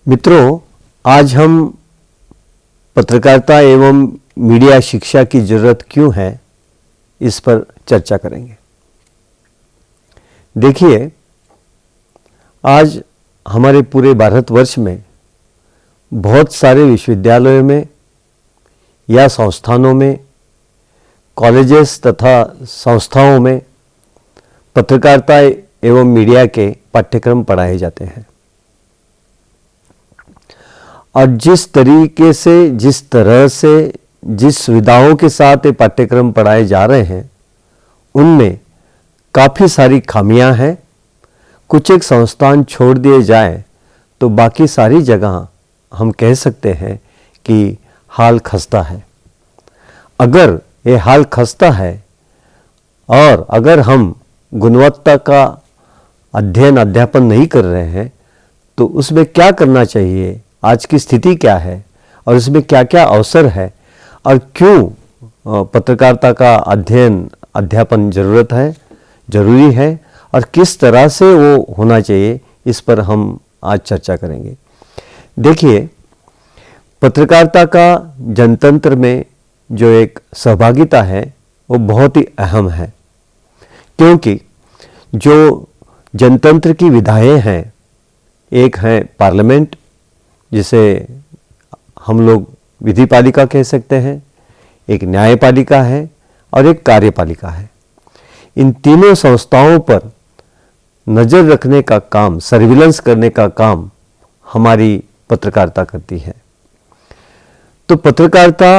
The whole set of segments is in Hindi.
मित्रों, आज हम पत्रकारिता एवं मीडिया शिक्षा की जरूरत क्यों है, इस पर चर्चा करेंगे। देखिए, आज हमारे पूरे भारतवर्ष में बहुत सारे विश्वविद्यालयों में या संस्थानों में, कॉलेजेस तथा संस्थाओं में पत्रकारिता एवं मीडिया के पाठ्यक्रम पढ़ाए जाते हैं। और जिस तरीके से, जिस तरह से, जिस सुविधाओं के साथ ये पाठ्यक्रम पढ़ाए जा रहे हैं, उनमें काफ़ी सारी खामियां हैं। कुछ एक संस्थान छोड़ दिए जाए तो बाकी सारी जगह हम कह सकते हैं कि हाल खस्ता है। अगर ये हाल खस्ता है और अगर हम गुणवत्ता का अध्ययन अध्यापन नहीं कर रहे हैं तो उसमें क्या करना चाहिए, आज की स्थिति क्या है और इसमें क्या क्या अवसर है और क्यों पत्रकारिता का अध्ययन अध्यापन जरूरी है और किस तरह से वो होना चाहिए, इस पर हम आज चर्चा करेंगे। देखिए, पत्रकारिता का जनतंत्र में जो एक सहभागिता है वो बहुत ही अहम है, क्योंकि जो जनतंत्र की विधाएं हैं, एक है पार्लियामेंट, जिसे हम लोग विधिपालिका कह सकते हैं, एक न्यायपालिका है और एक कार्यपालिका है। इन तीनों संस्थाओं पर नज़र रखने का काम, सर्विलेंस करने का काम हमारी पत्रकारिता करती है। तो पत्रकारिता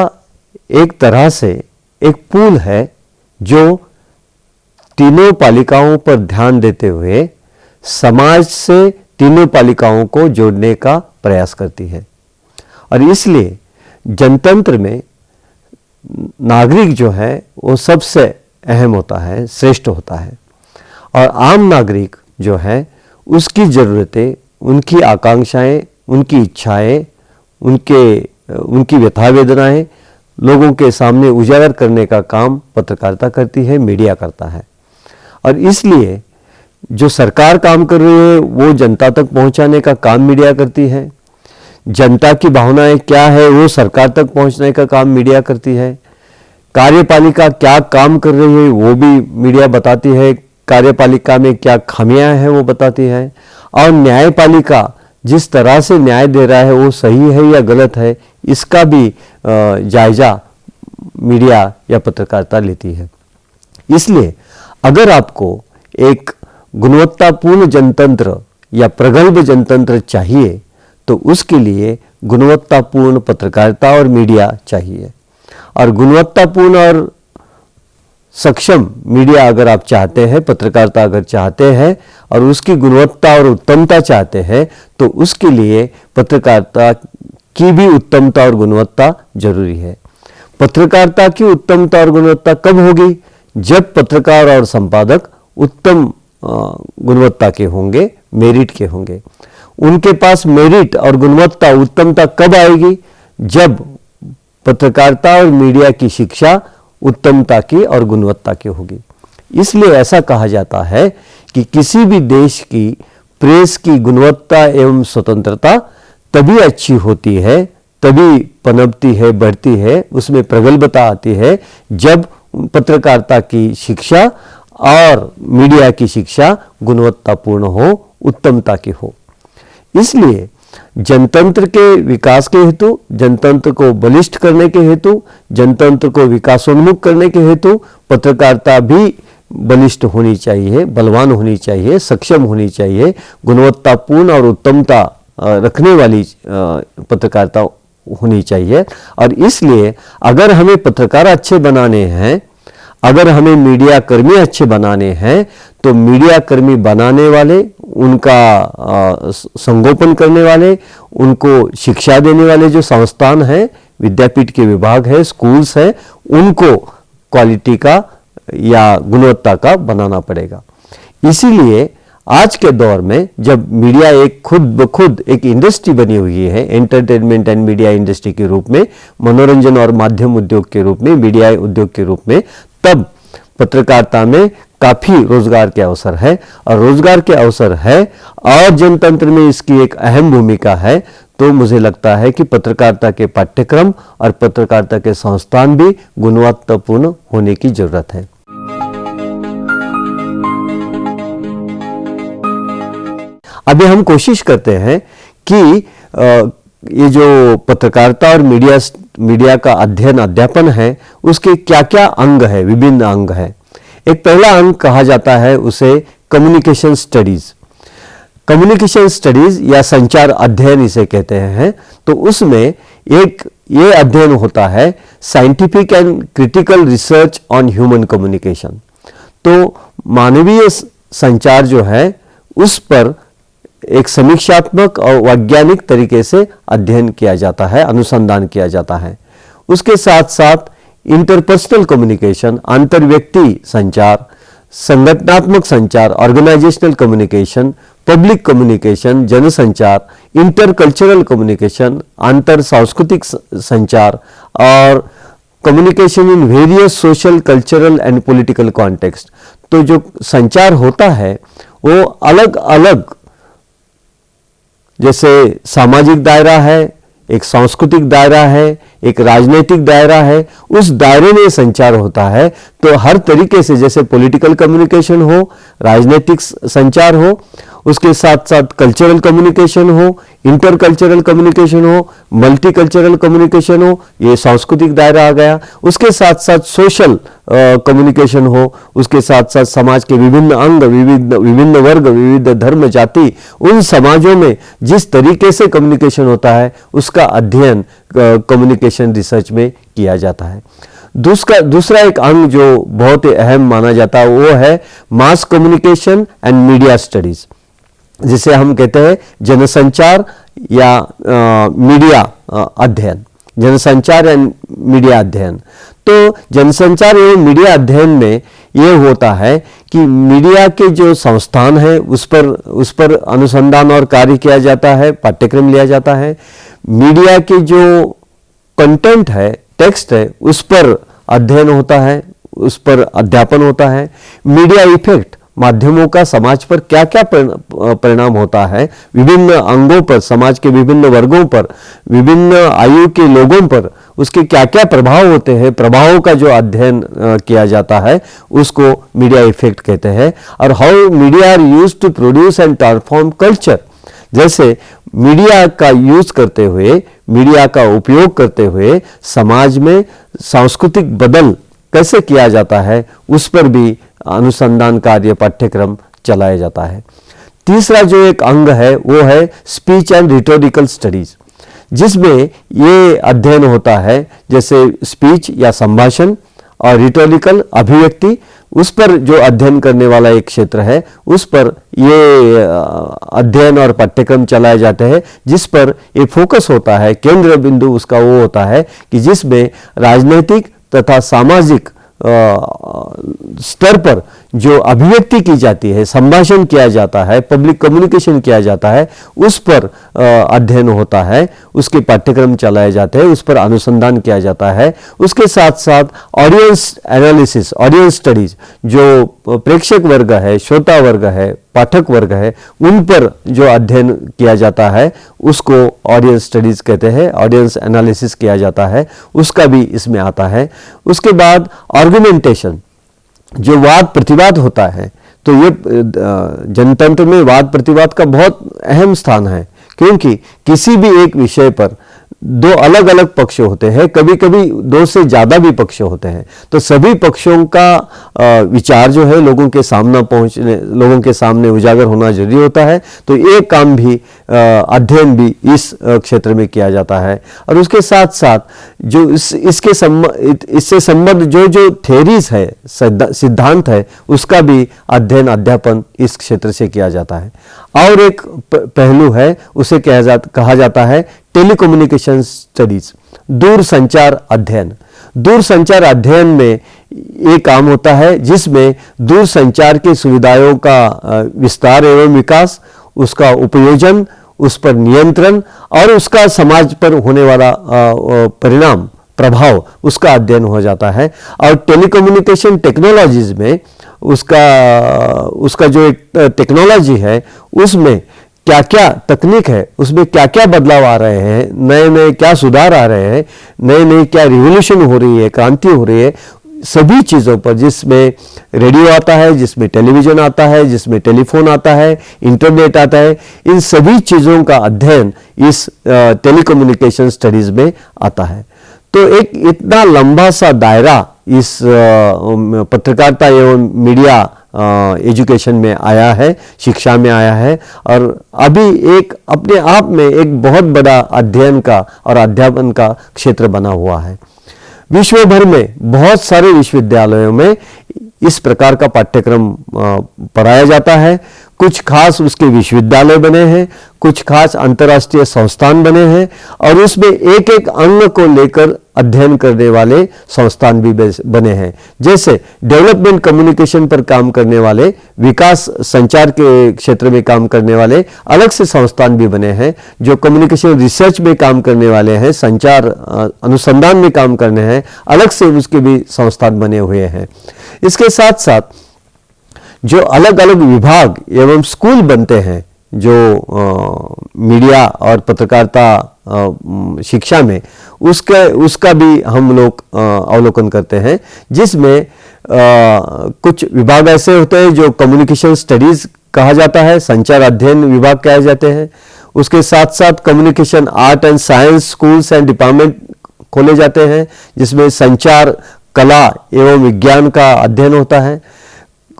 एक तरह से एक पुल है जो तीनों पालिकाओं पर ध्यान देते हुए समाज से तीनों पालिकाओं को जोड़ने का प्रयास करती है। और इसलिए जनतंत्र में नागरिक जो है वो सबसे अहम होता है, श्रेष्ठ होता है। और आम नागरिक जो है उसकी ज़रूरतें, उनकी आकांक्षाएं, उनकी इच्छाएं, उनकी व्यथा वेदनाएं लोगों के सामने उजागर करने का काम पत्रकारिता करती है, मीडिया करता है। और इसलिए जो सरकार काम कर रही है वो जनता तक पहुंचाने का काम मीडिया करती है। जनता की भावनाएं क्या है वो सरकार तक पहुंचने का काम मीडिया करती है। कार्यपालिका क्या काम कर रही है वो भी मीडिया बताती है। कार्यपालिका में क्या खामियां हैं वो बताती है। और न्यायपालिका जिस तरह से न्याय दे रहा है वो सही है या गलत है, इसका भी जायजा मीडिया या पत्रकारिता लेती है। इसलिए अगर आपको एक गुणवत्तापूर्ण जनतंत्र या प्रगल्भ जनतंत्र चाहिए तो उसके लिए गुणवत्तापूर्ण पत्रकारिता और मीडिया चाहिए। और गुणवत्तापूर्ण और सक्षम मीडिया अगर आप चाहते हैं, पत्रकारिता अगर चाहते हैं और उसकी गुणवत्ता और उत्तमता चाहते हैं, तो उसके लिए पत्रकारिता की भी उत्तमता और गुणवत्ता जरूरी है। पत्रकारिता की उत्तमता और गुणवत्ता कब होगी? जब पत्रकार और संपादक उत्तम गुणवत्ता के होंगे, मेरिट के होंगे। उनके पास मेरिट और गुणवत्ता, उत्तमता कब आएगी? जब पत्रकारिता और मीडिया की शिक्षा उत्तमता की और गुणवत्ता की होगी। इसलिए ऐसा कहा जाता है कि किसी भी देश की प्रेस की गुणवत्ता एवं स्वतंत्रता तभी अच्छी होती है, तभी पनपती है, बढ़ती है, उसमें प्रगल्भता आती है, जब पत्रकारिता की शिक्षा और मीडिया की शिक्षा गुणवत्तापूर्ण हो, उत्तमता की हो। इसलिए जनतंत्र के विकास के हेतु, जनतंत्र को बलिष्ठ करने के हेतु, जनतंत्र को विकासोन्मुख करने के हेतु पत्रकारिता भी बलिष्ठ होनी चाहिए, बलवान होनी चाहिए, सक्षम होनी चाहिए, गुणवत्तापूर्ण और उत्तमता रखने वाली पत्रकारिता होनी चाहिए। और इसलिए अगर हमें पत्रकार अच्छे बनाने हैं, अगर हमें मीडिया कर्मी अच्छे बनाने हैं, तो मीडिया कर्मी बनाने वाले, उनका संगोपन करने वाले, उनको शिक्षा देने वाले जो संस्थान हैं, विद्यापीठ के विभाग है, स्कूल्स हैं, उनको क्वालिटी का या गुणवत्ता का बनाना पड़ेगा। इसीलिए आज के दौर में जब मीडिया एक खुद ब खुद एक इंडस्ट्री बनी हुई है, एंटरटेनमेंट एंड मीडिया इंडस्ट्री के रूप में, मनोरंजन और माध्यम उद्योग के रूप में, मीडिया उद्योग के रूप में, तब पत्रकारिता में काफी रोजगार के अवसर है, और रोजगार के अवसर है और जनतंत्र में इसकी एक अहम भूमिका है, तो मुझे लगता है कि पत्रकारिता के पाठ्यक्रम और पत्रकारिता के संस्थान भी गुणवत्तापूर्ण होने की जरूरत है। अभी हम कोशिश करते हैं कि ये जो पत्रकारिता और मीडिया का अध्ययन अध्यापन है, उसके क्या क्या अंग है, विभिन्न अंग है। एक पहला अंग कहा जाता है उसे कम्युनिकेशन स्टडीज। कम्युनिकेशन स्टडीज या संचार अध्ययन इसे कहते हैं। तो उसमें एक ये अध्ययन होता है scientific and critical research on human communication. तो मानवीय संचार जो है उस पर एक समीक्षात्मक और वैज्ञानिक तरीके से अध्ययन किया जाता है, अनुसंधान किया जाता है। उसके साथ साथ इंटरपर्सनल कम्युनिकेशन, अंतर्व्यक्ति संचार, संगठनात्मक संचार, ऑर्गेनाइजेशनल कम्युनिकेशन, पब्लिक कम्युनिकेशन, जनसंचार, इंटरकल्चरल कम्युनिकेशन, अंतर सांस्कृतिक संचार और communication in various social, cultural and political context. तो जो संचार होता है वो अलग अलग, जैसे सामाजिक दायरा है, एक सांस्कृतिक दायरा है, एक राजनीतिक दायरा है, उस दायरे में संचार होता है। तो हर तरीके से, जैसे पॉलिटिकल कम्युनिकेशन हो, राजनीतिक संचार हो, उसके साथ साथ कल्चरल कम्युनिकेशन हो, इंटरकल्चरल कम्युनिकेशन हो, मल्टीकल्चरल कम्युनिकेशन हो, ये सांस्कृतिक दायरा आ गया। उसके साथ साथ सोशल कम्युनिकेशन हो, उसके साथ साथ समाज के विभिन्न अंग, विभिन्न वर्ग, विविध धर्म, जाति, उन समाजों में जिस तरीके से कम्युनिकेशन होता है उसका अध्ययन कम्युनिकेशन रिसर्च में किया जाता है। दूसरा एक अंग जो बहुत ही अहम माना जाता है वो है mass communication and media studies, जिसे हम कहते हैं जनसंचार या मीडिया अध्ययन, जनसंचार एंड मीडिया अध्ययन। तो जनसंचार एवं मीडिया अध्ययन में ये होता है कि मीडिया के जो संस्थान है उस पर अनुसंधान और कार्य किया जाता है, पाठ्यक्रम लिया जाता है। मीडिया के जो कंटेंट है, टेक्स्ट है, उस पर अध्ययन होता है, उस पर अध्यापन होता है। मीडिया इफेक्ट, माध्यमों का समाज पर क्या क्या परिणाम होता है, विभिन्न अंगों पर, समाज के विभिन्न वर्गों पर, विभिन्न आयु के लोगों पर उसके क्या क्या प्रभाव होते हैं, प्रभावों का जो अध्ययन किया जाता है उसको मीडिया इफेक्ट कहते हैं। और how media are used to produce and transform culture, जैसे मीडिया का यूज करते हुए, मीडिया का उपयोग करते हुए समाज में सांस्कृतिक बदल कैसे किया जाता है, उस पर भी अनुसंधान कार्य पाठ्यक्रम चलाया जाता है। तीसरा जो एक अंग है वो है स्पीच एंड रिटोरिकल स्टडीज, जिसमें ये अध्ययन होता है जैसे स्पीच या संभाषण और रिटोरिकल अभिव्यक्ति, उस पर जो अध्ययन करने वाला एक क्षेत्र है उस पर ये अध्ययन और पाठ्यक्रम चलाए जाते हैं, जिस पर एक फोकस होता है, केंद्र बिंदु उसका वो होता है कि जिसमें राजनीतिक तथा सामाजिक स्तर पर जो अभिव्यक्ति की जाती है, संभाषण किया जाता है, पब्लिक कम्युनिकेशन किया जाता है, उस पर अध्ययन होता है, उसके पाठ्यक्रम चलाए जाते हैं, उस पर अनुसंधान किया जाता है। उसके साथ साथ ऑडियंस एनालिसिस, ऑडियंस स्टडीज, जो प्रेक्षक वर्ग है, श्रोता वर्ग है, पाठक वर्ग है, उन पर जो अध्ययन किया जाता है उसको ऑडियंस स्टडीज कहते हैं, ऑडियंस एनालिसिस किया जाता है, उसका भी इसमें आता है। उसके बाद आर्गुमेंटेशन, जो वाद प्रतिवाद होता है, तो ये जनतंत्र में वाद प्रतिवाद का बहुत अहम स्थान है, क्योंकि किसी भी एक विषय पर दो अलग अलग पक्ष होते हैं, कभी कभी दो से ज्यादा भी पक्ष होते हैं। तो सभी पक्षों का विचार जो है लोगों के सामने उजागर होना जरूरी होता है। तो ये काम भी, अध्ययन भी इस क्षेत्र में किया जाता है। और उसके साथ साथ जो इससे संबद्ध जो थेरीज है, सिद्धांत है, उसका भी अध्ययन अध्यापन इस क्षेत्र से किया जाता है। और एक पहलू है, उसे कहा जाता है टेलीकम्युनिकेशन स्टडीज, दूर संचार अध्ययन। दूर संचार अध्ययन में एक काम होता है जिसमें दूर संचार की सुविधाओं का विस्तार एवं विकास, उसका उपयोजन, उस पर नियंत्रण और उसका समाज पर होने वाला परिणाम, प्रभाव, उसका अध्ययन हो जाता है। और टेलीकम्युनिकेशन टेक्नोलॉजीज में उसका जो एक टेक्नोलॉजी है, उसमें क्या क्या तकनीक है, उसमें क्या क्या बदलाव आ रहे हैं, नए नए क्या सुधार आ रहे हैं, नए नए क्या रिवोल्यूशन हो रही है, क्रांति हो रही है, सभी चीज़ों पर, जिसमें रेडियो आता है, जिसमें टेलीविज़न आता है, जिसमें टेलीफोन आता है, इंटरनेट आता है, इन सभी चीज़ों का अध्ययन इस टेलीकम्युनिकेशन स्टडीज़ में आता है। तो एक इतना लंबा सा दायरा इस पत्रकारिता एवं मीडिया एजुकेशन में आया है, शिक्षा में आया है, और अभी एक अपने आप में एक बहुत बड़ा अध्ययन का और अध्यापन का क्षेत्र बना हुआ है। विश्व भर में बहुत सारे विश्वविद्यालयों में इस प्रकार का पाठ्यक्रम पढ़ाया जाता है। कुछ खास उसके विश्वविद्यालय बने हैं, कुछ खास अंतर्राष्ट्रीय संस्थान बने हैं, और उसमें एक एक अंग को लेकर अध्ययन करने वाले संस्थान भी बने हैं। जैसे डेवलपमेंट कम्युनिकेशन पर काम करने वाले, विकास संचार के क्षेत्र में काम करने वाले अलग से संस्थान भी बने हैं। जो कम्युनिकेशन रिसर्च में काम करने वाले हैं, संचार अनुसंधान में काम करने हैं, अलग से उसके भी संस्थान बने हुए हैं। इसके साथ साथ जो अलग अलग विभाग एवं स्कूल बनते हैं, जो मीडिया और पत्रकारिता शिक्षा में, उसका भी हम लोग अवलोकन करते हैं, जिसमें कुछ विभाग ऐसे होते हैं जो कम्युनिकेशन स्टडीज कहा जाता है, संचार अध्ययन विभाग कहे जाते हैं। उसके साथ साथ communication art and science schools and department खोले जाते हैं, जिसमें संचार कला एवं विज्ञान का अध्ययन होता है।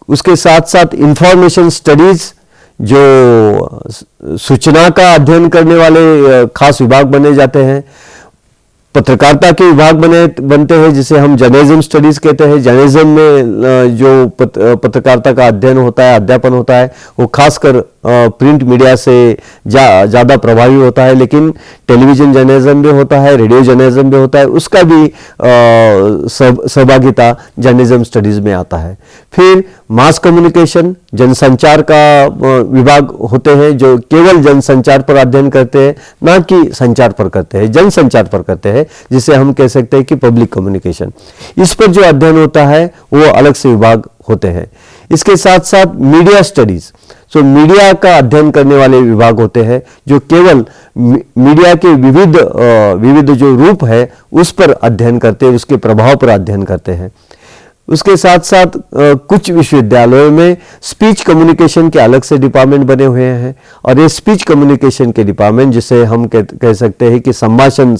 उसके साथ साथ इंफॉर्मेशन स्टडीज, जो सूचना का अध्ययन करने वाले खास विभाग बने जाते हैं। पत्रकारिता के विभाग बनते हैं, जिसे हम जर्नलिज्म स्टडीज कहते हैं। जर्नलिज्म में जो पत्रकारिता का अध्ययन होता है, अध्यापन होता है, वो खासकर प्रिंट मीडिया से ज़्यादा प्रभावी होता है, लेकिन टेलीविज़न जर्नलिज्म भी होता है, रेडियो जर्नलिज्म भी होता है, उसका भी सहभागिता जर्नलिज्म स्टडीज़ में आता है। फिर मास कम्युनिकेशन, जनसंचार का विभाग होते हैं, जो केवल जनसंचार पर अध्ययन करते हैं, ना कि संचार पर करते हैं, जनसंचार पर करते हैं, जिसे हम कह सकते हैं कि पब्लिक कम्युनिकेशन। इस पर जो अध्ययन होता है वो अलग से विभाग होते हैं। इसके साथ साथ मीडिया स्टडीज, मीडिया का अध्ययन करने वाले विभाग होते हैं, जो केवल मीडिया के विविध जो रूप है उस पर अध्ययन करते हैं, उसके प्रभाव पर अध्ययन करते हैं। उसके साथ साथ कुछ विश्वविद्यालयों में स्पीच कम्युनिकेशन के अलग से डिपार्टमेंट बने हुए हैं, और ये स्पीच कम्युनिकेशन के डिपार्टमेंट, जिसे हम कह सकते हैं कि संभाषण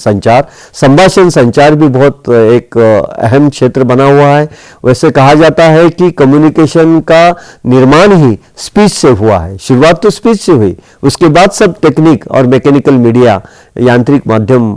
संचार भी बहुत एक अहम क्षेत्र बना हुआ है। वैसे कहा जाता है कि कम्युनिकेशन का निर्माण ही स्पीच से हुआ है। शुरुआत तो स्पीच से हुई, उसके बाद सब टेक्निक और मैकेनिकल मीडिया, यांत्रिक माध्यम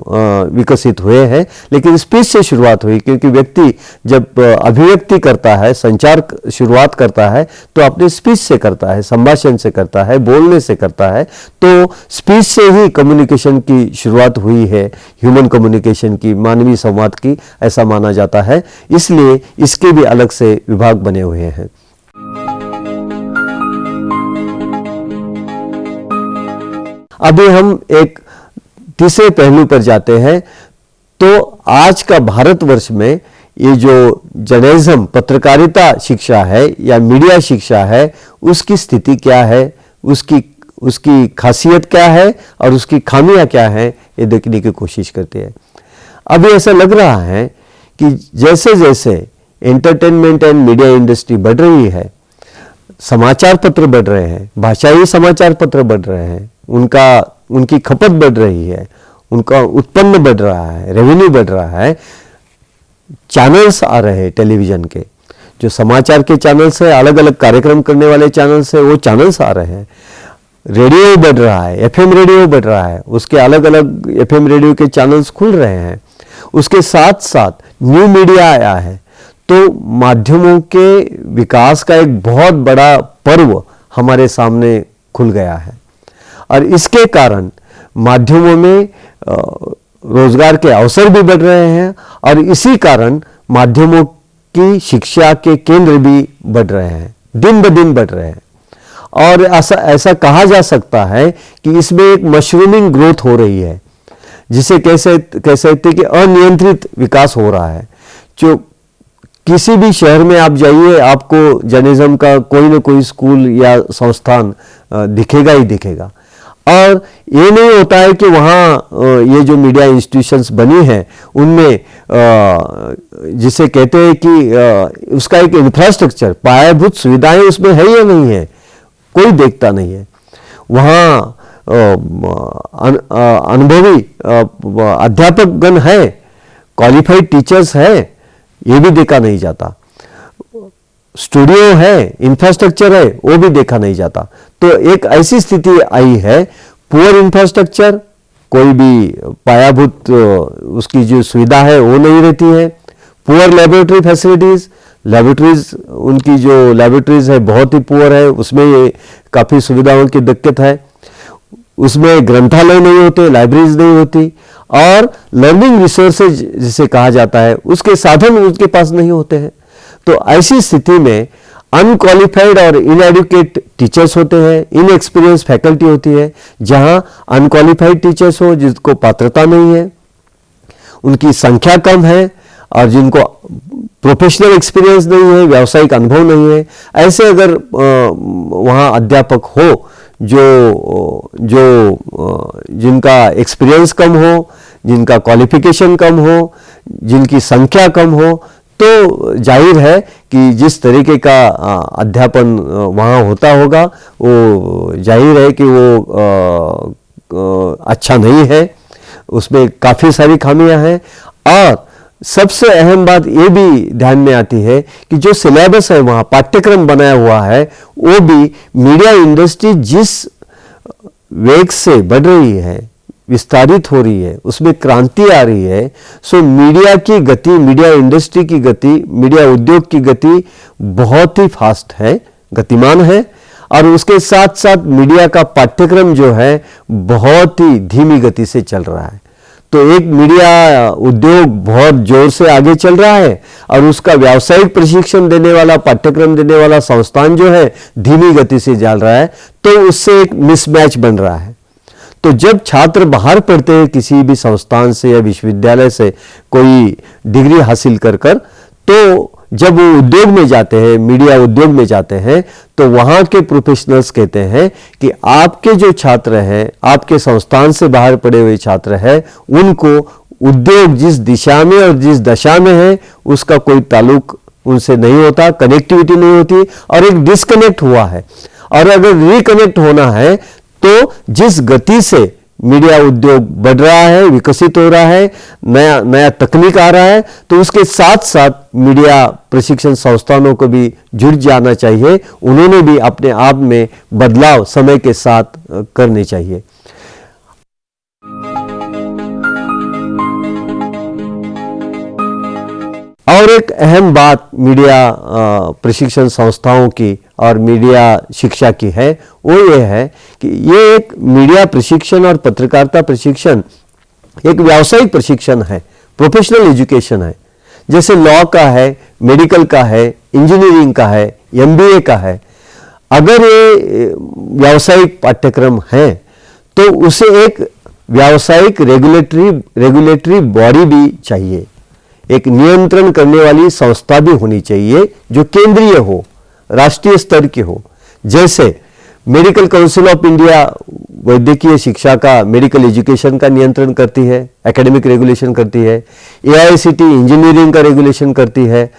विकसित हुए हैं, लेकिन स्पीच से शुरुआत हुई, क्योंकि व्यक्ति जब अभिव्यक्ति करता है, संचार शुरुआत करता है, तो अपने स्पीच से करता है, संभाषण से करता है, बोलने से करता है। तो स्पीच से ही कम्युनिकेशन की शुरुआत हुई है, ह्यूमन कम्युनिकेशन की, मानवीय संवाद की, ऐसा माना जाता है। इसलिए इसके भी अलग से विभाग बने हुए हैं। अभी हम एक तीसरे पहलू पर जाते हैं। तो आज का भारतवर्ष में ये जो जर्नलिज्म, पत्रकारिता शिक्षा है या मीडिया शिक्षा है, उसकी स्थिति क्या है, उसकी खासियत क्या है और उसकी खामियां क्या है, ये देखने की कोशिश करते हैं। अभी ऐसा लग रहा है कि जैसे जैसे एंटरटेनमेंट एंड मीडिया इंडस्ट्री बढ़ रही है, समाचार पत्र बढ़ रहे हैं, भाषाई समाचार पत्र बढ़ रहे हैं, उनकी खपत बढ़ रही है, उनका उत्पन्न बढ़ रहा है, रेवेन्यू बढ़ रहा है, चैनल्स आ रहे हैं टेलीविज़न के, जो समाचार के चैनल्स है, अलग अलग कार्यक्रम करने वाले चैनल्स है, वो चैनल्स आ रहे हैं। रेडियो बढ़ रहा है, एफएम रेडियो बढ़ रहा है, उसके अलग अलग एफएम रेडियो के चैनल्स खुल रहे हैं। उसके साथ साथ न्यू मीडिया आया है, तो माध्यमों के विकास का एक बहुत बड़ा पर्व हमारे सामने खुल गया है, और इसके कारण माध्यमों में रोजगार के अवसर भी बढ़ रहे हैं, और इसी कारण माध्यमों की शिक्षा के केंद्र भी बढ़ रहे हैं, दिन ब दिन बढ़ रहे हैं। और ऐसा कहा जा सकता है कि इसमें एक मशरूमिंग ग्रोथ हो रही है। जिसे कह सकते कि अनियंत्रित विकास हो रहा है। जो किसी भी शहर में आप जाइए, आपको जर्नलिज्म का कोई ना कोई स्कूल या संस्थान दिखेगा ही दिखेगा। और ये नहीं होता है कि वहाँ ये जो मीडिया इंस्टीट्यूशंस बनी हैं उनमें जिसे कहते हैं कि उसका एक इंफ्रास्ट्रक्चर, पायाभूत सुविधाएं उसमें है या नहीं है, कोई देखता नहीं है। वहाँ अनुभवी अध्यापकगण है, क्वालिफाइड टीचर्स है, ये भी देखा नहीं जाता। स्टूडियो है, इंफ्रास्ट्रक्चर है, वो भी देखा नहीं जाता। तो एक ऐसी स्थिति आई है, पुअर इंफ्रास्ट्रक्चर, कोई भी पायाभूत उसकी जो सुविधा है वो नहीं रहती है। पुअर लेबोरेटरी फैसिलिटीज, लेबोरेटरीज उनकी जो लेबोरेटरीज है बहुत ही पुअर है, उसमें ये काफ़ी सुविधाओं की दिक्कत है। उसमें ग्रंथालय नहीं होते, लाइब्रेरीज नहीं होती, और लर्निंग रिसोर्सेज जिसे कहा जाता है उसके साधन उनके पास नहीं होते हैं। तो ऐसी स्थिति में अनक्वालिफाइड और इनएडुकेट टीचर्स होते हैं, इनएक्सपीरियंस फैकल्टी होती है। जहां अनक्वालिफाइड टीचर्स हो, जिसको पात्रता नहीं है, उनकी संख्या कम है, और जिनको प्रोफेशनल एक्सपीरियंस नहीं है, व्यावसायिक अनुभव नहीं है, ऐसे अगर वहाँ अध्यापक हो जिनका एक्सपीरियंस कम हो, जिनका क्वालिफिकेशन कम हो, जिनकी संख्या कम हो, तो जाहिर है कि जिस तरीके का अध्यापन वहाँ होता होगा वो जाहिर है कि वो अच्छा नहीं है, उसमें काफ़ी सारी खामियां हैं। और सबसे अहम बात ये भी ध्यान में आती है कि जो सिलेबस है, वहाँ पाठ्यक्रम बनाया हुआ है, वो भी मीडिया इंडस्ट्री जिस वेग से बढ़ रही है, विस्तारित हो रही है, उसमें क्रांति आ रही है। सो मीडिया की गति, मीडिया इंडस्ट्री की गति, मीडिया उद्योग की गति बहुत ही फास्ट है, गतिमान है। और उसके साथ साथ मीडिया का पाठ्यक्रम जो है बहुत ही धीमी गति से चल रहा है। तो एक मीडिया उद्योग बहुत जोर से आगे चल रहा है, और उसका व्यावसायिक प्रशिक्षण देने वाला, पाठ्यक्रम देने वाला संस्थान जो है धीमी गति से चल रहा है। तो उससे एक मिसमैच बन रहा है। तो जब छात्र बाहर पढ़ते हैं किसी भी संस्थान से या विश्वविद्यालय से कोई डिग्री हासिल कर तो जब वो उद्योग में जाते हैं, मीडिया उद्योग में जाते हैं, तो वहाँ के प्रोफेशनल्स कहते हैं कि आपके जो छात्र हैं, आपके संस्थान से बाहर पढ़े हुए छात्र हैं, उनको उद्योग जिस दिशा में और जिस दशा में है उसका कोई ताल्लुक उनसे नहीं होता, कनेक्टिविटी नहीं होती, और एक डिस्कनेक्ट हुआ है। और अगर रिकनेक्ट होना है तो जिस गति से मीडिया उद्योग बढ़ रहा है, विकसित हो रहा है, नया तकनीक आ रहा है, तो उसके साथ साथ मीडिया प्रशिक्षण संस्थानों को भी जुड़ जाना चाहिए। उन्होंने भी अपने आप में बदलाव समय के साथ करने चाहिए। और एक अहम बात मीडिया प्रशिक्षण संस्थाओं की और मीडिया शिक्षा की है, वो ये है कि ये एक मीडिया प्रशिक्षण और पत्रकारिता प्रशिक्षण एक व्यावसायिक प्रशिक्षण है, प्रोफेशनल एजुकेशन है। जैसे लॉ का है, मेडिकल का है, इंजीनियरिंग का है, एमबीए का है। अगर ये व्यावसायिक पाठ्यक्रम है तो उसे एक व्यावसायिक रेगुलेटरी बॉडी भी चाहिए, एक नियंत्रण करने वाली संस्था भी होनी चाहिए जो केंद्रीय हो, राष्ट्रीय स्तर की हो। जैसे मेडिकल काउंसिल ऑफ इंडिया वैद्यकीय शिक्षा का, मेडिकल एजुकेशन का नियंत्रण करती है, एकेडमिक रेगुलेशन करती है। AICTE इंजीनियरिंग का रेगुलेशन करती है।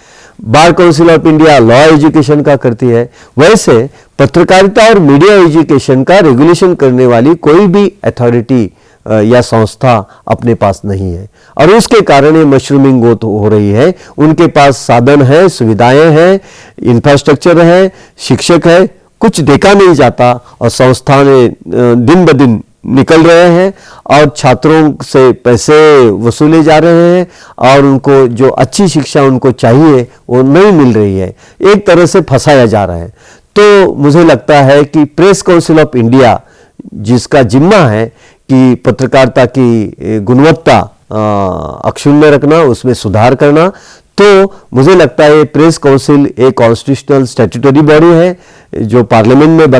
Bar council of India law education का करती है। वैसे पत्रकारिता और मीडिया एजुकेशन का रेगुलेशन करने वाली कोई भी अथॉरिटी या संस्था अपने पास नहीं है, और उसके कारण ये मशरूमिंग हो रही है। उनके पास साधन है, सुविधाएं हैं, इंफ्रास्ट्रक्चर है, शिक्षक है, कुछ देखा नहीं जाता, और संस्थाएं दिन ब दिन निकल रहे हैं और छात्रों से पैसे वसूले जा रहे हैं, और उनको जो अच्छी शिक्षा उनको चाहिए वो नहीं मिल रही है, एक तरह से फंसाया जा रहा है। तो मुझे लगता है कि प्रेस काउंसिल ऑफ इंडिया जिसका जिम्मा है कि पत्रकारिता की गुणवत्ता अक्षुण्ण रखना, उसमें सुधार करना, तो मुझे लगता है प्रेस काउंसिल एक कॉन्स्टिट्यूशनल स्टैट्यूटरी बॉडी है, जो पार्लियामेंट में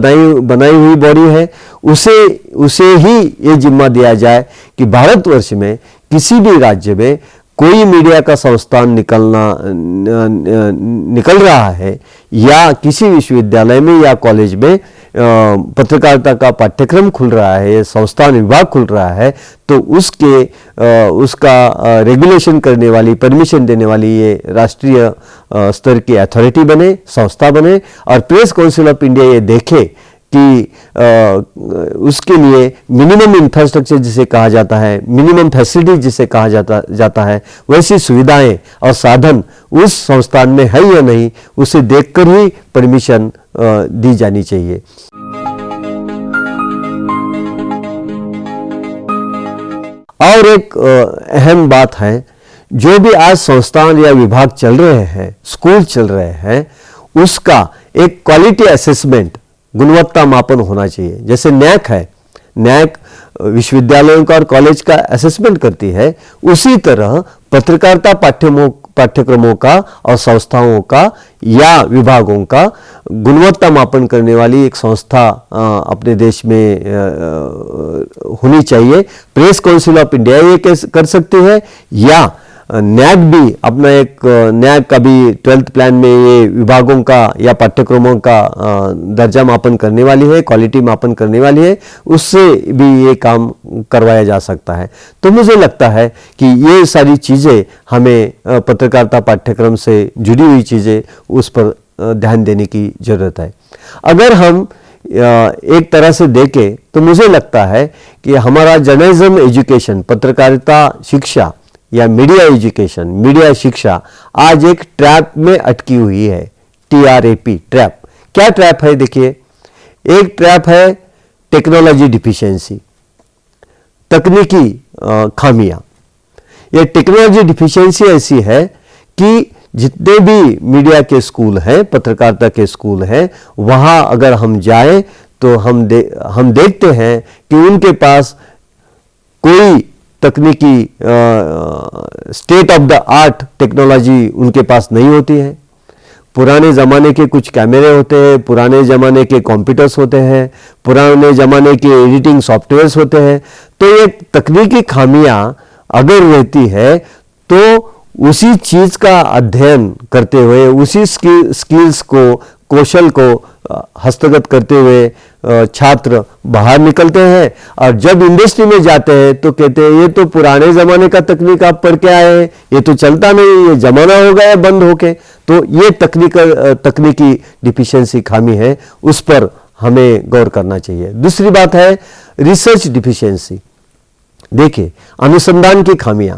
बनाई हुई बॉडी है। उसे ही ये जिम्मा दिया जाए कि भारतवर्ष में किसी भी राज्य में कोई मीडिया का संस्थान निकल रहा है या किसी विश्वविद्यालय में या कॉलेज में पत्रकारिता का पाठ्यक्रम खुल रहा है, संस्थान विभाग खुल रहा है, तो उसका रेगुलेशन करने वाली, परमिशन देने वाली ये राष्ट्रीय स्तर की अथॉरिटी बने, संस्था बने। और प्रेस काउंसिल ऑफ इंडिया ये देखे कि उसके लिए मिनिमम इंफ्रास्ट्रक्चर जिसे कहा जाता है, मिनिमम फैसिलिटी जिसे कहा जाता है, वैसी सुविधाएं और साधन उस संस्थान में है या नहीं, उसे देखकर ही परमिशन दी जानी चाहिए। और एक अहम बात है, जो भी आज संस्थान या विभाग चल रहे हैं, स्कूल चल रहे हैं, उसका एक क्वालिटी असेसमेंट, गुणवत्ता मापन होना चाहिए। जैसे नैक है, नैक विश्वविद्यालयों का और कॉलेज का असेसमेंट करती है, उसी तरह पत्रकारिता पाठ्यक्रमों का और संस्थाओं का या विभागों का गुणवत्ता मापन करने वाली एक संस्था अपने देश में होनी चाहिए। प्रेस काउंसिल ऑफ इंडिया ये कर सकती है, या नैक भी अपना एक, नैक का भी 12th प्लान में ये विभागों का या पाठ्यक्रमों का दर्जा मापन करने वाली है, क्वालिटी मापन करने वाली है, उससे भी ये काम करवाया जा सकता है। तो मुझे लगता है कि ये सारी चीज़ें हमें पत्रकारिता पाठ्यक्रम से जुड़ी हुई चीज़ें, उस पर ध्यान देने की ज़रूरत है। अगर हम एक तरह से देखें तो मुझे लगता है कि हमारा जर्नलिज्म एजुकेशन, पत्रकारिता शिक्षा या मीडिया एजुकेशन, मीडिया शिक्षा आज एक ट्रैप में अटकी हुई है। TRAP, trap. क्या ट्रैप है? देखिए, एक ट्रैप है टेक्नोलॉजी डिफिशियंसी, तकनीकी खामियां। ये टेक्नोलॉजी डिफिशियंसी ऐसी है कि जितने भी मीडिया के स्कूल हैं, पत्रकारिता के स्कूल हैं, वहां अगर हम जाएं तो हम देखते हैं कि उनके पास कोई तकनीकी state of the art technology उनके पास नहीं होती है। पुराने ज़माने के कुछ कैमरे होते हैं, पुराने ज़माने के कंप्यूटर्स होते हैं, पुराने ज़माने के एडिटिंग सॉफ्टवेयर्स होते हैं। तो ये तकनीकी खामियां अगर रहती है तो उसी चीज़ का अध्ययन करते हुए, उसी स्किल्स को, कौशल को हस्तगत करते हुए छात्र बाहर निकलते हैं, और जब इंडस्ट्री में जाते हैं तो कहते हैं ये तो पुराने ज़माने का तकनीक आप पढ़ के आए हैं, ये तो चलता नहीं, ये ज़माना हो गया बंद होके। तो ये तकनीकी डिफिशियंसी खामी है, उस पर हमें गौर करना चाहिए। दूसरी बात है रिसर्च डिफिशियंसी। देखिए, अनुसंधान की खामियां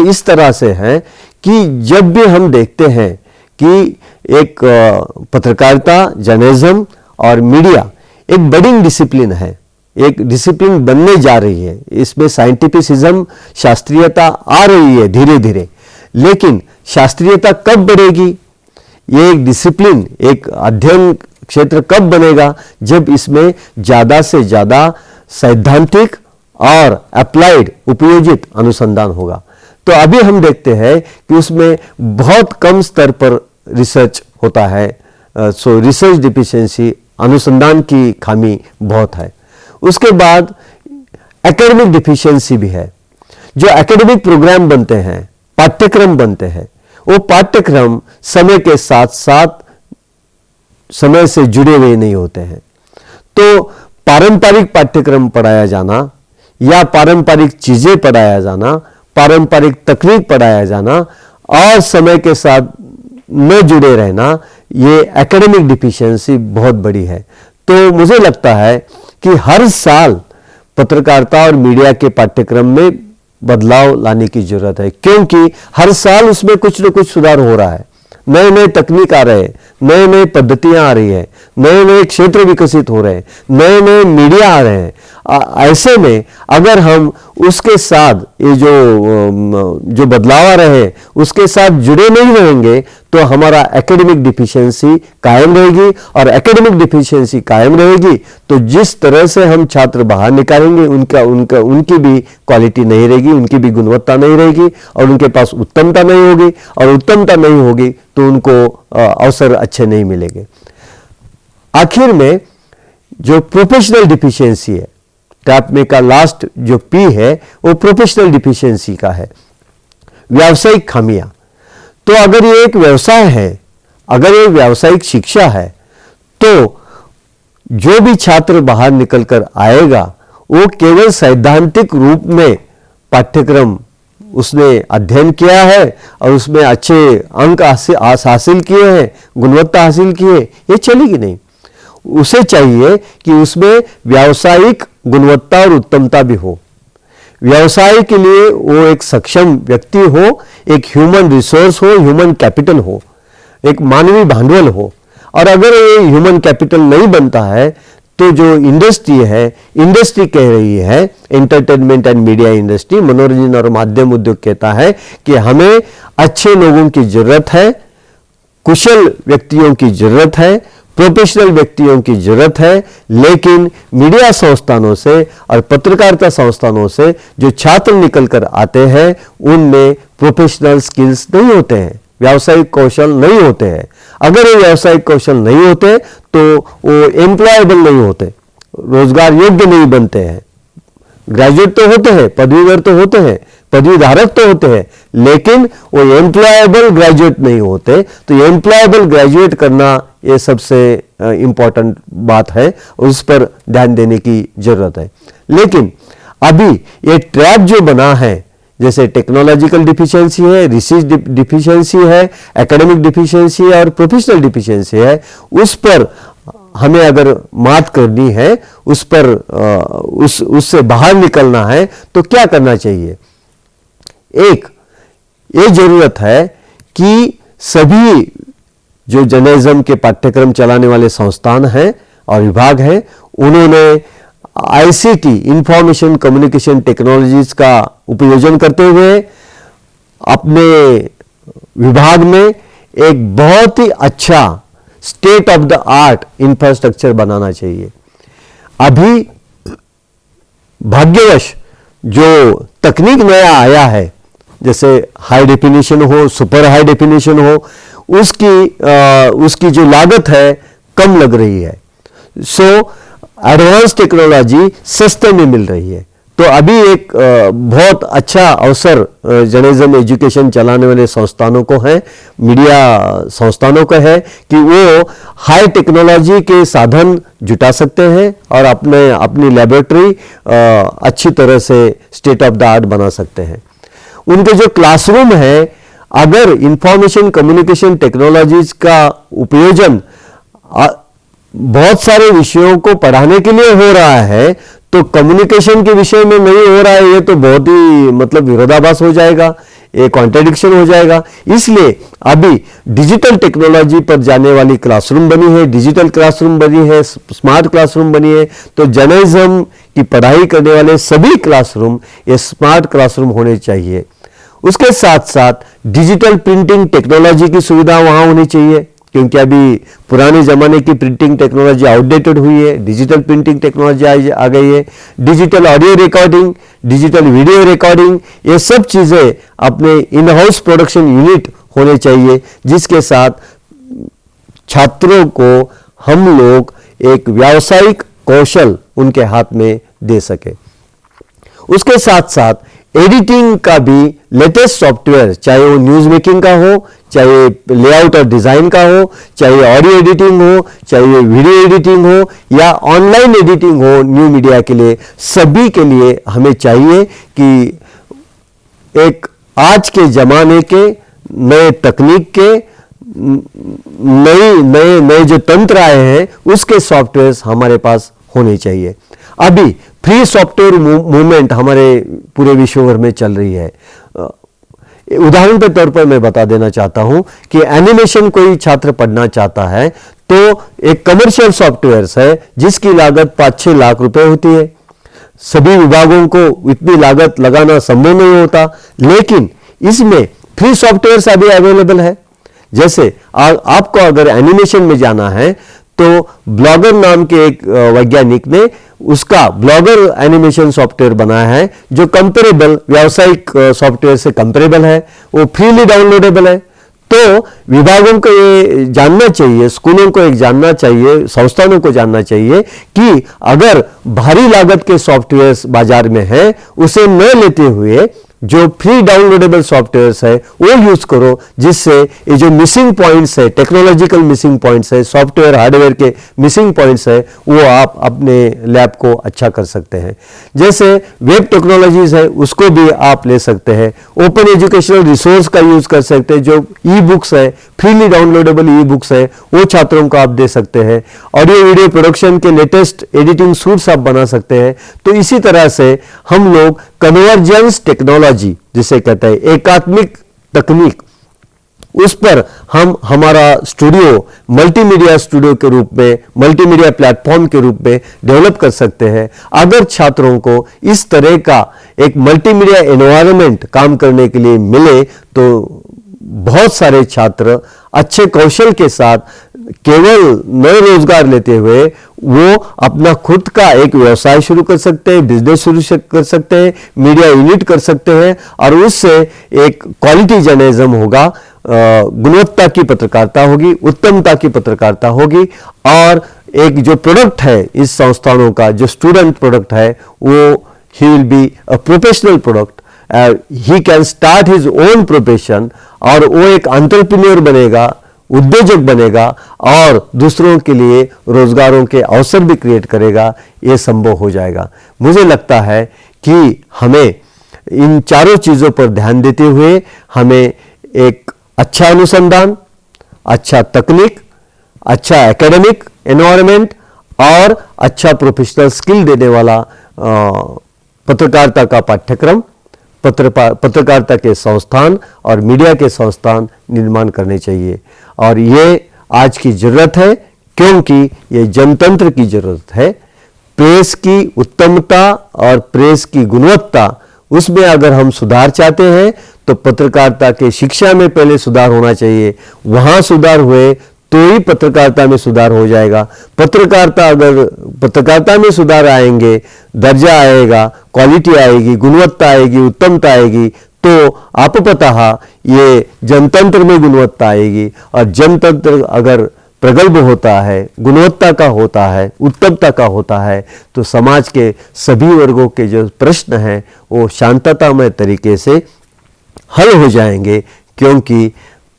इस तरह से हैं कि जब भी हम देखते हैं कि एक पत्रकारिता, जर्नलिज्म और मीडिया एक बडिंग डिसिप्लिन है, एक डिसिप्लिन बनने जा रही है, इसमें साइंटिफिसिज्म, शास्त्रीयता आ रही है धीरे धीरे। लेकिन शास्त्रीयता कब बढ़ेगी, ये एक डिसिप्लिन, एक अध्ययन क्षेत्र कब बनेगा, जब इसमें ज़्यादा से ज़्यादा सैद्धांतिक और अप्लाइड, उपयोजित अनुसंधान होगा। तो अभी हम देखते हैं कि उसमें बहुत कम स्तर पर रिसर्च होता है। सो रिसर्च डिफिशियंसी, अनुसंधान की खामी बहुत है। उसके बाद एकेडमिक डिफिशियंसी भी है। जो एकेडमिक प्रोग्राम बनते हैं, पाठ्यक्रम बनते हैं, वो पाठ्यक्रम समय के साथ साथ समय से जुड़े हुए नहीं होते हैं। तो पारंपरिक पाठ्यक्रम पढ़ाया जाना या पारंपरिक चीजें पढ़ाया जाना, पारंपरिक तकनीक पढ़ाया जाना और समय के साथ न जुड़े रहना, ये एकेडमिक डिफिशियंसी बहुत बड़ी है। तो मुझे लगता है कि हर साल पत्रकारिता और मीडिया के पाठ्यक्रम में बदलाव लाने की जरूरत है, क्योंकि हर साल उसमें कुछ न कुछ सुधार हो रहा है। नए नए तकनीक आ रहे हैं, नए नए पद्धतियां आ रही है, नए नए क्षेत्र विकसित हो रहे हैं, नए नए मीडिया आ रहे हैं। ऐसे में अगर हम उसके साथ ये जो बदलाव आ रहे हैं उसके साथ जुड़े नहीं रहेंगे तो हमारा एकेडमिक डिफिशियंसी कायम रहेगी, और एकेडमिक डिफिशियंसी कायम रहेगी तो जिस तरह से हम छात्र बाहर निकालेंगे उनकी भी क्वालिटी नहीं रहेगी, उनकी भी गुणवत्ता नहीं रहेगी, और उनके पास उत्तमता नहीं होगी, और उत्तमता नहीं होगी तो उनको अवसर अच्छे नहीं मिलेंगे। आखिर में जो प्रोफेशनल डिफिशियंसी है, टैप में का लास्ट जो पी है वो प्रोफेशनल डिफिशियंसी का है, व्यावसायिक खामियां। तो अगर ये एक व्यवसाय है, अगर ये व्यावसायिक शिक्षा है, तो जो भी छात्र बाहर निकलकर आएगा वो केवल सैद्धांतिक रूप में पाठ्यक्रम उसने अध्ययन किया है और उसमें अच्छे अंक हासिल किए हैं, गुणवत्ता हासिल की है, ये चलेगी नहीं। उसे चाहिए कि उसमें व्यावसायिक गुणवत्ता और उत्तमता भी हो, व्यवसाय के लिए वो एक सक्षम व्यक्ति हो, एक ह्यूमन रिसोर्स हो, ह्यूमन कैपिटल हो, एक मानवीय भांडवल हो। और अगर ये ह्यूमन कैपिटल नहीं बनता है तो जो इंडस्ट्री है, इंडस्ट्री कह रही है, एंटरटेनमेंट एंड मीडिया इंडस्ट्री, मनोरंजन और माध्यम उद्योग कहता है कि हमें अच्छे लोगों की जरूरत है, कुशल व्यक्तियों की जरूरत है, प्रोफेशनल व्यक्तियों की जरूरत है, लेकिन मीडिया संस्थानों से और पत्रकारिता संस्थानों से जो छात्र निकल कर आते हैं उनमें प्रोफेशनल स्किल्स नहीं होते हैं, व्यावसायिक कौशल नहीं होते हैं। अगर ये व्यावसायिक कौशल नहीं होते तो वो एम्प्लॉयबल नहीं होते, रोजगार योग्य नहीं बनते हैं। ग्रेजुएट तो होते हैं, पदवीधर तो होते हैं, पदवी धारक तो होते हैं, लेकिन वो एम्प्लॉयबल ग्रेजुएट नहीं होते। तो एम्प्लॉयबल ग्रेजुएट करना ये सबसे इंपॉर्टेंट बात है, उस पर ध्यान देने की जरूरत है। लेकिन अभी ये ट्रैप जो बना है, जैसे टेक्नोलॉजिकल डिफिशियंसी है, रिसर्च डिफिशियंसी है, एकेडमिक डिफिशियंसी है और प्रोफेशनल डिफिशियंसी है, उस पर हमें अगर मात करनी है, उस पर उससे बाहर निकलना है तो क्या करना चाहिए? एक ये जरूरत है कि सभी जो जर्नलिज्म के पाठ्यक्रम चलाने वाले संस्थान हैं और विभाग हैं, उन्होंने आईसीटी, इंफॉर्मेशन कम्युनिकेशन टेक्नोलॉजीज का उपयोजन करते हुए अपने विभाग में एक बहुत ही अच्छा state of the art infrastructure बनाना चाहिए। अभी भाग्यवश जो तकनीक नया आया है, जैसे हाई डेफिनेशन हो, सुपर हाई डेफिनेशन हो, उसकी जो लागत है कम लग रही है। सो एडवांस टेक्नोलॉजी सस्ते में मिल रही है। तो अभी एक बहुत अच्छा अवसर जर्नलिज्म एजुकेशन चलाने वाले संस्थानों को है, मीडिया संस्थानों को है कि वो हाई टेक्नोलॉजी के साधन जुटा सकते हैं और अपनी लैबोरेटरी अच्छी तरह से स्टेट ऑफ द आर्ट बना सकते हैं। उनके जो क्लासरूम है, अगर इंफॉर्मेशन कम्युनिकेशन टेक्नोलॉजीज का उपयोजन बहुत सारे विषयों को पढ़ाने के लिए हो रहा है तो कम्युनिकेशन के विषय में नहीं हो रहा है, ये तो बहुत ही मतलब विरोधाभास हो जाएगा, ये कॉन्ट्रडिक्शन हो जाएगा। इसलिए अभी डिजिटल टेक्नोलॉजी पर जाने वाली क्लासरूम बनी है, डिजिटल क्लासरूम बनी है, स्मार्ट क्लासरूम बनी है। तो जर्नलिज्म की पढ़ाई करने वाले सभी क्लासरूम ये स्मार्ट क्लासरूम होने चाहिए। उसके साथ साथ डिजिटल प्रिंटिंग टेक्नोलॉजी की सुविधा वहां होनी चाहिए, क्योंकि अभी पुराने जमाने की प्रिंटिंग टेक्नोलॉजी आउटडेटेड हुई है, डिजिटल प्रिंटिंग टेक्नोलॉजी आ गई है। Digital audio recording, digital video recording, ये सब चीजें अपने इन हाउस प्रोडक्शन यूनिट होने चाहिए, जिसके साथ छात्रों को हम लोग एक व्यावसायिक कौशल उनके हाथ में दे सके। उसके साथ साथ एडिटिंग का भी लेटेस्ट सॉफ्टवेयर, चाहे वो न्यूज मेकिंग का हो, चाहे लेआउट और डिजाइन का हो, चाहे ऑडियो एडिटिंग हो, चाहे वीडियो एडिटिंग हो या ऑनलाइन एडिटिंग हो, न्यू मीडिया के लिए, सभी के लिए हमें चाहिए कि एक आज के जमाने के नए तकनीक के नए जो तंत्र आए हैं उसके सॉफ्टवेयर्स हमारे पास होने चाहिए। अभी फ्री सॉफ्टवेयर मूवमेंट हमारे पूरे विश्व भर में चल रही है। उदाहरण के तौर पर मैं बता देना चाहता हूं कि एनिमेशन कोई छात्र पढ़ना चाहता है तो एक कमर्शियल सॉफ्टवेयर है जिसकी लागत 5-6 लाख रुपए होती है। सभी विभागों को इतनी लागत लगाना संभव नहीं होता, लेकिन इसमें फ्री सॉफ्टवेयर अभी अवेलेबल है। जैसे आपको अगर एनिमेशन में जाना है तो ब्लॉगर नाम के एक वैज्ञानिक ने उसका ब्लॉगर एनिमेशन सॉफ्टवेयर बनाया है, जो कंपेरेबल व्यावसायिक सॉफ्टवेयर से कंपेरेबल है, वो फ्रीली डाउनलोडेबल है। तो विभागों को ये जानना चाहिए, स्कूलों को एक जानना चाहिए, संस्थानों को जानना चाहिए कि अगर भारी लागत के सॉफ्टवेयर बाजार में है, उसे न लेते हुए जो फ्री डाउनलोडेबल सॉफ्टवेयर्स है वो यूज करो, जिससे ये जो मिसिंग पॉइंट्स है, टेक्नोलॉजिकल मिसिंग पॉइंट्स है, सॉफ्टवेयर हार्डवेयर के मिसिंग पॉइंट्स है, वो आप अपने लैब को अच्छा कर सकते हैं। जैसे वेब टेक्नोलॉजीज है, उसको भी आप ले सकते हैं। ओपन एजुकेशनल रिसोर्स का यूज कर सकते हैं, जो ई बुक्स है, फ्रीली डाउनलोडेबल ई बुक्स है, वो छात्रों को आप दे सकते हैं। ऑडियो वीडियो प्रोडक्शन के लेटेस्ट एडिटिंग सूट्स आप बना सकते हैं। तो इसी तरह से हम लोग कन्वर्जेंस टेक्नोलॉजी जिसे कहते हैं, एकात्मिक तकनीक, उस पर हम हमारा स्टूडियो मल्टीमीडिया स्टूडियो के रूप में, मल्टीमीडिया प्लेटफॉर्म के रूप में डेवलप कर सकते हैं। अगर छात्रों को इस तरह का एक मल्टीमीडिया एनवायरनमेंट काम करने के लिए मिले तो बहुत सारे छात्र अच्छे कौशल के साथ केवल नए रोजगार लेते हुए वो अपना खुद का एक व्यवसाय शुरू कर सकते हैं, बिजनेस शुरू कर सकते हैं, मीडिया यूनिट कर सकते हैं, और उससे एक क्वालिटी जर्नलिज्म होगा, गुणवत्ता की पत्रकारिता होगी, उत्तमता की पत्रकारिता होगी, और एक जो प्रोडक्ट है इस संस्थानों का, जो स्टूडेंट प्रोडक्ट है, वो he will be a professional product, he can start his own profession, और वो एक एंटरप्रेन्योर बनेगा, उद्योजक बनेगा, और दूसरों के लिए रोजगारों के अवसर भी क्रिएट करेगा। ये संभव हो जाएगा। मुझे लगता है कि हमें इन चारों चीजों पर ध्यान देते हुए हमें एक अच्छा अनुसंधान, अच्छा तकनीक, अच्छा एकेडमिक एनवायरनमेंट और अच्छा प्रोफेशनल स्किल देने वाला पत्रकारिता का पाठ्यक्रम, पत्रकारिता के संस्थान और मीडिया के संस्थान निर्माण करने चाहिए। और ये आज की जरूरत है, क्योंकि ये जनतंत्र की जरूरत है। प्रेस की उत्तमता और प्रेस की गुणवत्ता, उसमें अगर हम सुधार चाहते हैं तो पत्रकारिता के शिक्षा में पहले सुधार होना चाहिए। वहां सुधार हुए तो ही पत्रकारिता में सुधार हो जाएगा। पत्रकारिता में सुधार आएंगे, दर्जा आएगा, क्वालिटी आएगी, गुणवत्ता आएगी, उत्तमता आएगी, तो आप पता ये जनतंत्र में गुणवत्ता आएगी। और जनतंत्र अगर प्रगल्भ होता है, गुणवत्ता का होता है, उत्तमता का होता है, तो समाज के सभी वर्गों के जो प्रश्न हैं वो शांततामय तरीके से हल हो जाएंगे। क्योंकि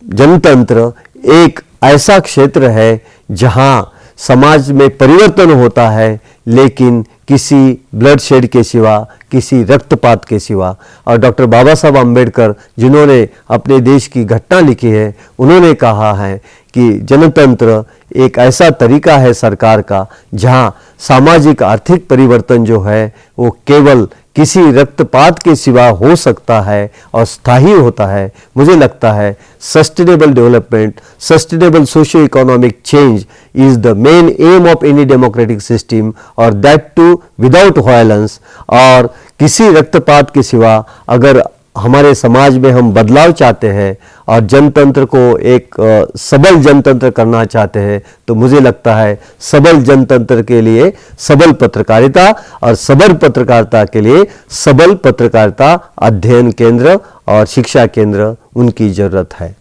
जनतंत्र एक ऐसा क्षेत्र है जहां समाज में परिवर्तन होता है, लेकिन किसी ब्लड शेड के सिवा, किसी रक्तपात के सिवा। और डॉक्टर बाबा साहब आम्बेडकर, जिन्होंने अपने देश की घटना लिखी है, उन्होंने कहा है कि जनतंत्र एक ऐसा तरीका है सरकार का जहां सामाजिक आर्थिक परिवर्तन जो है वो केवल किसी रक्तपात के सिवा हो सकता है और स्थायी होता है। मुझे लगता है sustainable development, sustainable socio economic change is the main M of any democratic system, और दैट टू विदाउट वायलेंस। और किसी रक्तपात के सिवा अगर हमारे समाज में हम बदलाव चाहते हैं और जनतंत्र को एक सबल जनतंत्र करना चाहते हैं, तो मुझे लगता है सबल जनतंत्र के लिए सबल पत्रकारिता, और सबल पत्रकारिता के लिए सबल पत्रकारिता अध्ययन केंद्र और शिक्षा केंद्र, उनकी जरूरत है।